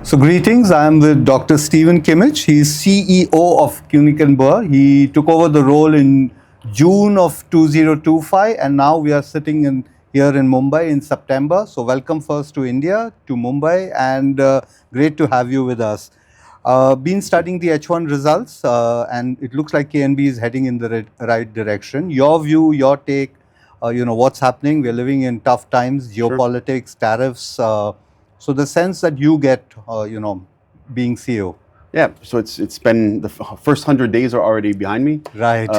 So greetings, I am with Dr. Stephen Kimmich. He is CEO of Koenig Bauer. He took over the role in June of 2025 and now we are sitting here in Mumbai in September. So welcome first to India, to Mumbai, and great to have you with us. Been studying the H1 results and it looks like KNB is heading in the right direction. Your view, your take, what's happening. We're living in tough times, geopolitics, tariffs. So the sense that you get, being CEO. Yeah, so it's been the first 100 days are already behind me. Right.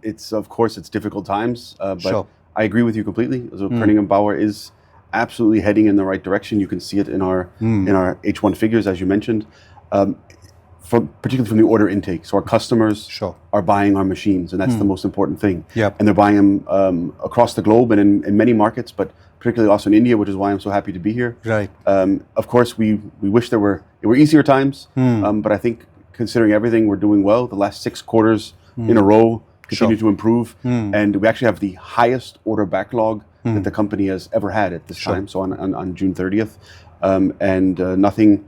It's of course it's difficult times, but Sure. I agree with you completely. So Koenig Bauer is absolutely heading in the right direction. You can see it in our H1 figures, as you mentioned, particularly from the order intake. So our customers are buying our machines, and that's the most important thing. Yep. And they're buying them across the globe and in many markets, but particularly also in India, which is why I'm so happy to be here. Right. Of course, we wish there were easier times, but I think considering everything, we're doing well. The last 6 quarters in a row continue to improve, and we actually have the highest order backlog that the company has ever had at this time. So on June 30th, and nothing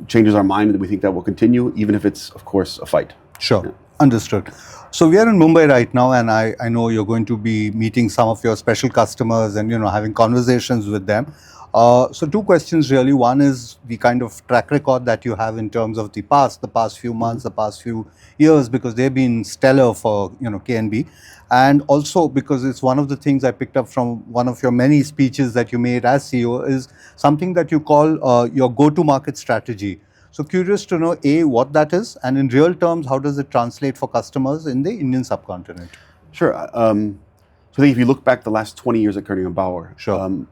changes our mind, and we think that will continue, even if it's of course a fight. Sure. Yeah. Understood. So we are in Mumbai right now, and I know you're going to be meeting some of your special customers and having conversations with them. So 2 questions really. One is the kind of track record that you have in terms of the past few months, the past few years, because they've been stellar for KNB, and also because it's one of the things I picked up from one of your many speeches that you made as CEO is something that you call your go-to-market strategy. So curious to know, A, what that is, and in real terms, how does it translate for customers in the Indian subcontinent? Sure. So I think if you look back the last 20 years at Koenig Bauer,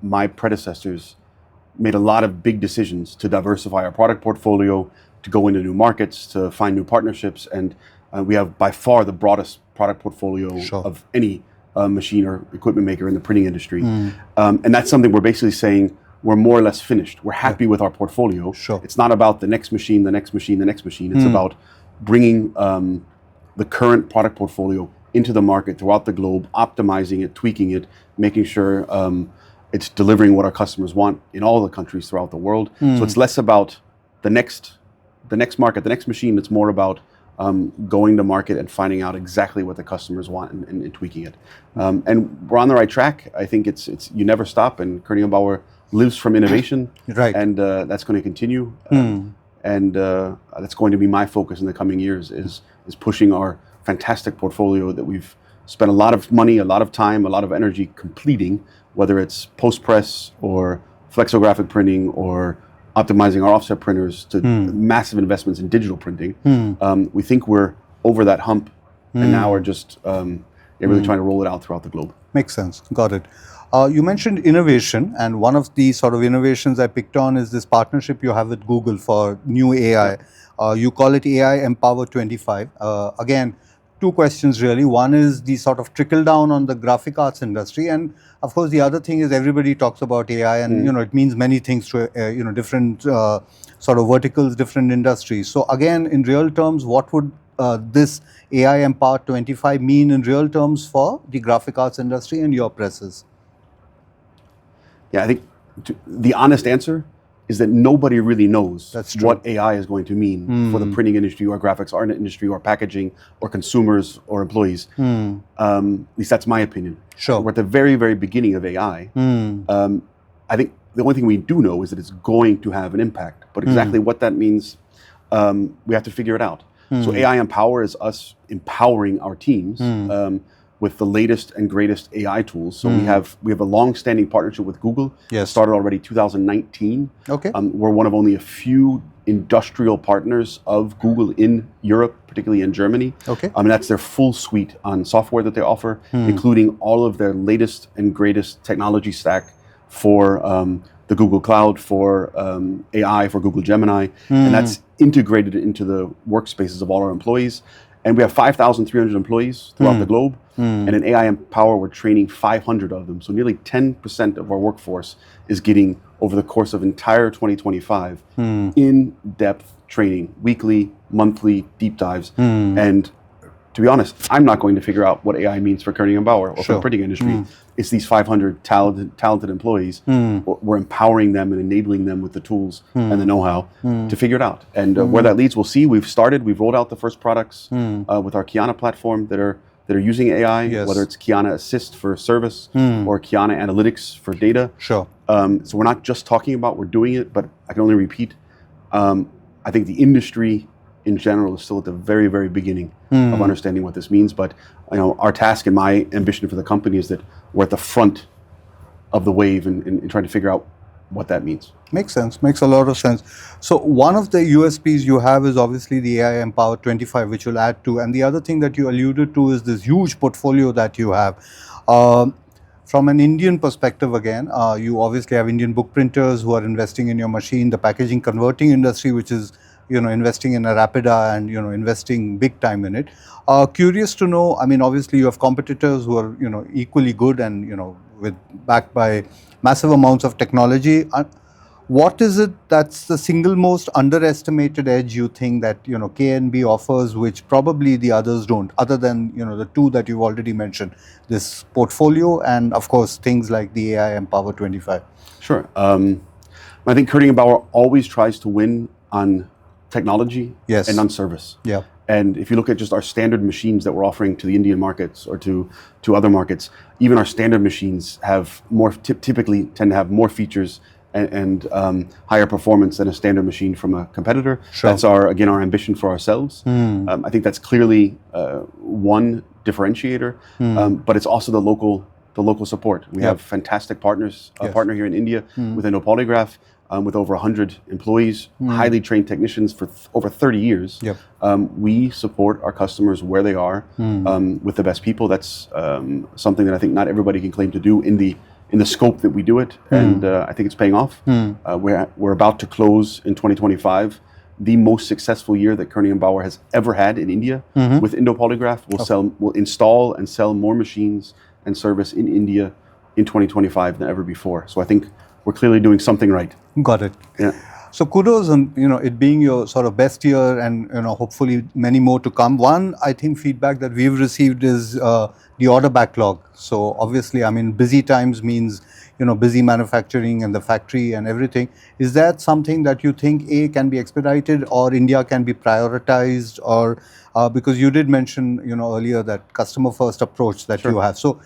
my predecessors made a lot of big decisions to diversify our product portfolio, to go into new markets, to find new partnerships, and we have by far the broadest product portfolio of any machine or equipment maker in the printing industry. And that's something we're basically saying, we're more or less finished. We're happy with our portfolio. It's not about the next machine, the next machine, the next machine. It's about bringing the current product portfolio into the market throughout the globe, optimizing it, tweaking it, making sure it's delivering what our customers want in all the countries throughout the world. So it's less about the next market, the next machine. It's more about going to market and finding out exactly what the customers want and tweaking it. And we're on the right track. I think it's you never stop, and Koenig Bauer lives from innovation, and that's going to continue. And that's going to be my focus in the coming years is pushing our fantastic portfolio that we've spent a lot of money, a lot of time, a lot of energy completing, whether it's post-press or flexographic printing or optimizing our offset printers to massive investments in digital printing. We think we're over that hump, and now we're just really trying to roll it out throughout the globe. Makes sense. Got it. You mentioned innovation, and one of the sort of innovations I picked on is this partnership you have with Google for new AI. You call it AI Empower 25. Again, 2 questions really. One is the sort of trickle down on the graphic arts industry, and of course the other thing is everybody talks about AI, and it means many things to different sort of verticals, different industries. So again, in real terms, what would this AI Empower 25 mean in real terms for the graphic arts industry and your presses? Yeah, I think the honest answer is that nobody really knows what AI is going to mean for the printing industry or graphics art industry or packaging or consumers or employees. At least that's my opinion. We're at the very, very beginning of AI. I think the only thing we do know is that it's going to have an impact, but exactly what that means, we have to figure it out. So AI Empower is us empowering our teams with the latest and greatest AI tools. So we have a long-standing partnership with Google. Started already 2019. We're one of only a few industrial partners of Google in Europe, particularly in Germany. And that's their full suite on software that they offer, including all of their latest and greatest technology stack for the Google Cloud, for AI, for Google Gemini, and that's integrated into the workspaces of all our employees. And we have 5,300 employees throughout the globe. And in AI Empower, we're training 500 of them. So nearly 10% of our workforce is getting, over the course of entire 2025, in-depth training, weekly, monthly deep dives. And to be honest, I'm not going to figure out what AI means for Koenig Bauer or for the printing industry. It's these 500 talented employees. We're empowering them and enabling them with the tools and the know-how to figure it out. And where that leads, we'll see. We've rolled out the first products with our Kiana platform that are using AI, whether it's Kiana Assist for service or Kiana Analytics for data. Sure. So we're not just talking about, we're doing it, but I can only repeat, I think the industry in general is still at the very, very beginning of understanding what this means. But our task and my ambition for the company is that we're at the front of the wave and trying to figure out what that means. Makes sense. Makes a lot of sense. So one of the USPs you have is obviously the AI Empower 25, which you'll add to. And the other thing that you alluded to is this huge portfolio that you have. From an Indian perspective again, you obviously have Indian book printers who are investing in your machine, the packaging converting industry, which is investing in a Rapida and investing big time in it. Curious to know, I mean, obviously you have competitors who are equally good and backed by massive amounts of technology. What is it that's the single most underestimated edge you think that KNB offers, which probably the others don't, other than the two that you've already mentioned, this portfolio and of course things like the AI Empower 25? Sure. I think Koenig Bauer always tries to win on technology and on service. Yeah. And if you look at just our standard machines that we're offering to the Indian markets or to other markets, even our standard machines have typically tend to have more features and higher performance than a standard machine from a competitor. Sure. That's our ambition for ourselves. I think that's clearly one differentiator, but it's also the local support. We have fantastic partners. A partner here in India with Polygraph, with over 100 employees, highly trained technicians for over 30 years. We support our customers where they are with the best people. That's something that I think not everybody can claim to do in the scope that we do it, and I think it's paying off. We're about to close in 2025 the most successful year that Koenig Bauer has ever had in India with Polygraph. We'll install and sell more machines and service in India in 2025 than ever before. So I think we're clearly doing something right. Got it. Yeah. So kudos on it being your sort of best year, and hopefully many more to come. One, I think feedback that we've received is the order backlog. So obviously, I mean, busy times means busy manufacturing and the factory and everything. Is that something that you think can be expedited, or India can be prioritized, or because you did mention earlier that customer first approach that you have. So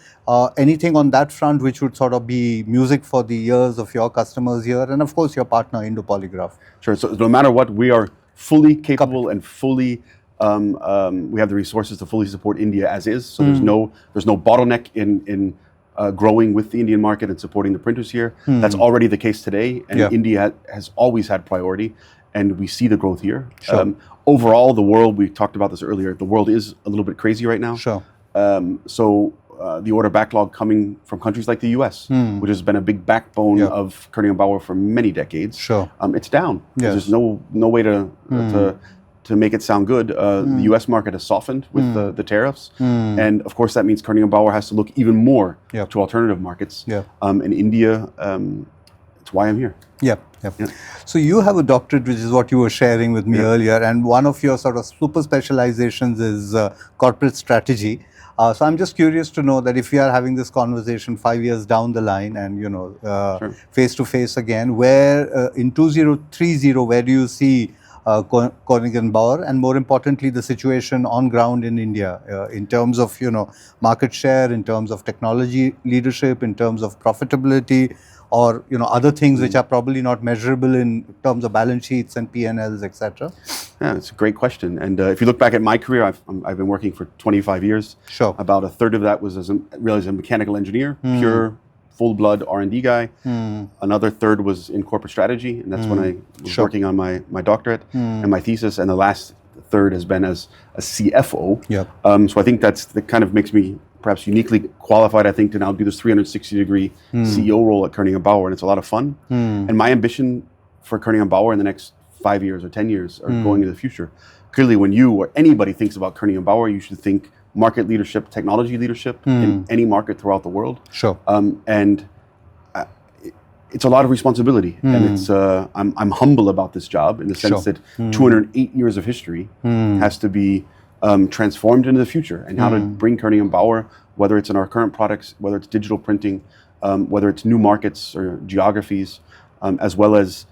anything on that front which would sort of be music for the ears of your customers here, and of course your partner Polygraph. Sure. So no matter what, we are fully capable and fully we have the resources to fully support India as is. So there's no bottleneck in growing with the Indian market and supporting the printers here. That's already the case today, and India has always had priority, and we see the growth here. Sure. Overall, the world, we talked about this earlier, the world is a little bit crazy right now. Sure. So the order backlog coming from countries like the US, which has been a big backbone of Koenig Bauer for many decades, it's down. Yes. There's no way to make it sound good. The US market has softened with the tariffs. And of course that means Koenig Bauer has to look even more to alternative markets. In India, it's why I'm here. Yeah. So you have a doctorate, which is what you were sharing with me earlier, and one of your sort of super specializations is corporate strategy. So I'm just curious to know that if we are having this conversation 5 years down the line and face to face again, where in 2030, where do you see Koenig Bauer, and more importantly the situation on ground in India in terms of market share, in terms of technology leadership, in terms of profitability, or other things which are probably not measurable in terms of balance sheets and P&Ls, etc.? Yeah, it's a great question. And if you look back at my career, I've been working for 25 years. Sure. About a third of that was as a mechanical engineer, pure full-blood R&D guy. Another third was in corporate strategy, and that's when I was working on my doctorate and my thesis. And the last third has been as a CFO. So I think that kind of makes me perhaps uniquely qualified, I think, to now do this 360-degree CEO role at Koenig Bauer, and it's a lot of fun. And my ambition for Koenig Bauer in the next 5 years or 10 years or going into the future, clearly when you or anybody thinks about Koenig Bauer, you should think market leadership, technology leadership in any market throughout the world. Sure. And it's a lot of responsibility, and it's I'm humble about this job in the sense that 208 years of history has to be transformed into the future, and how to bring Koenig Bauer, whether it's in our current products, whether it's digital printing, whether it's new markets or geographies, as well as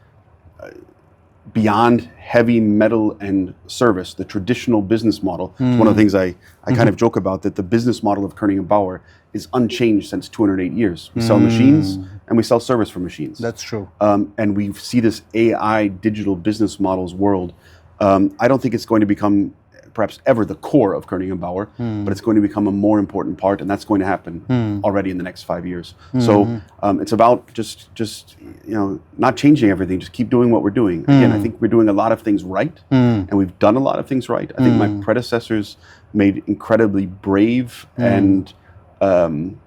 beyond heavy metal and service, the traditional business model. It's one of the things I kind of joke about, that the business model of Koenig Bauer is unchanged since 208 years. We sell machines and we sell service for machines. That's true. And we see this AI digital business models world. I don't think it's going to become perhaps ever the core of Koenig Bauer, but it's going to become a more important part, and that's going to happen already in the next 5 years. So it's about just not changing everything, just keep doing what we're doing. Again, I think we're doing a lot of things right, and we've done a lot of things right. I think my predecessors made incredibly brave and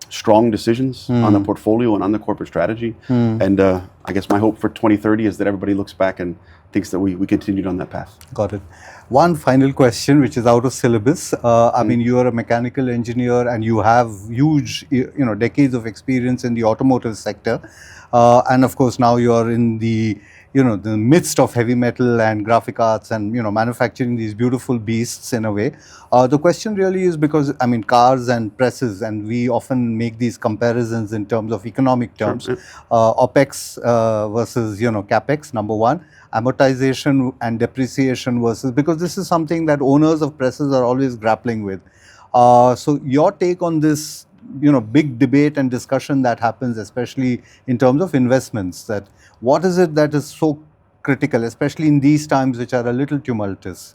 strong decisions on the portfolio and on the corporate strategy. And I guess my hope for 2030 is that everybody looks back and thinks that we continued on that path. Got it. One final question, which is out of syllabus. I mean, you are a mechanical engineer and you have huge, decades of experience in the automotive sector. And of course, now you are in the midst of heavy metal and graphic arts and, manufacturing these beautiful beasts in a way. The question really is because, I mean, cars and presses, and we often make these comparisons in terms of economic terms, OPEX versus, CAPEX, number one, amortization and depreciation versus, because this is something that owners of presses are always grappling with. So your take on this, big debate and discussion that happens, especially in terms of investments, that what is it that is so critical, especially in these times which are a little tumultuous,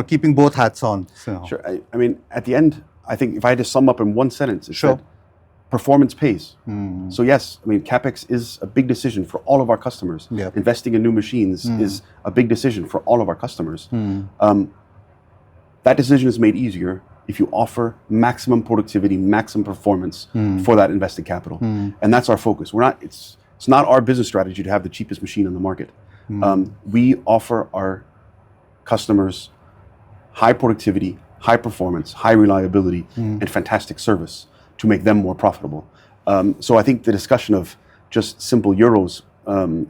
keeping both hats on. So. Sure. I mean, at the end, I think if I had to sum up in one sentence, it's that performance pays. So yes, I mean, CapEx is a big decision for all of our customers. Yep. Investing in new machines is a big decision for all of our customers. That decision is made easier if you offer maximum productivity, maximum performance for that invested capital. And that's our focus. It's not our business strategy to have the cheapest machine on the market. We offer our customers high productivity, high performance, high reliability, and fantastic service to make them more profitable. So I think the discussion of just simple euros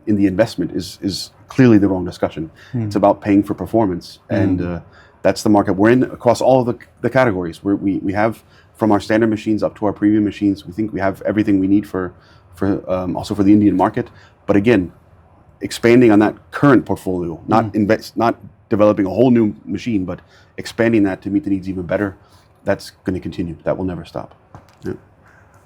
in the investment is clearly the wrong discussion. It's about paying for performance, and that's the market we're in across all of the categories. We have, from our standard machines up to our premium machines, we think we have everything we need for also for the Indian market. But again, expanding on that current portfolio, not developing a whole new machine, but expanding that to meet the needs even better. That's going to continue. That will never stop. Yeah.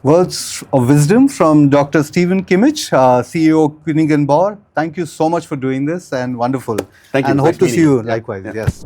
Words of wisdom from Dr. Stephen Kimmich, CEO of Koenig Bauer. Thank you so much for doing this, and wonderful. Thank you. And Nice hope to see meeting you you. likewise. Yeah. Yes.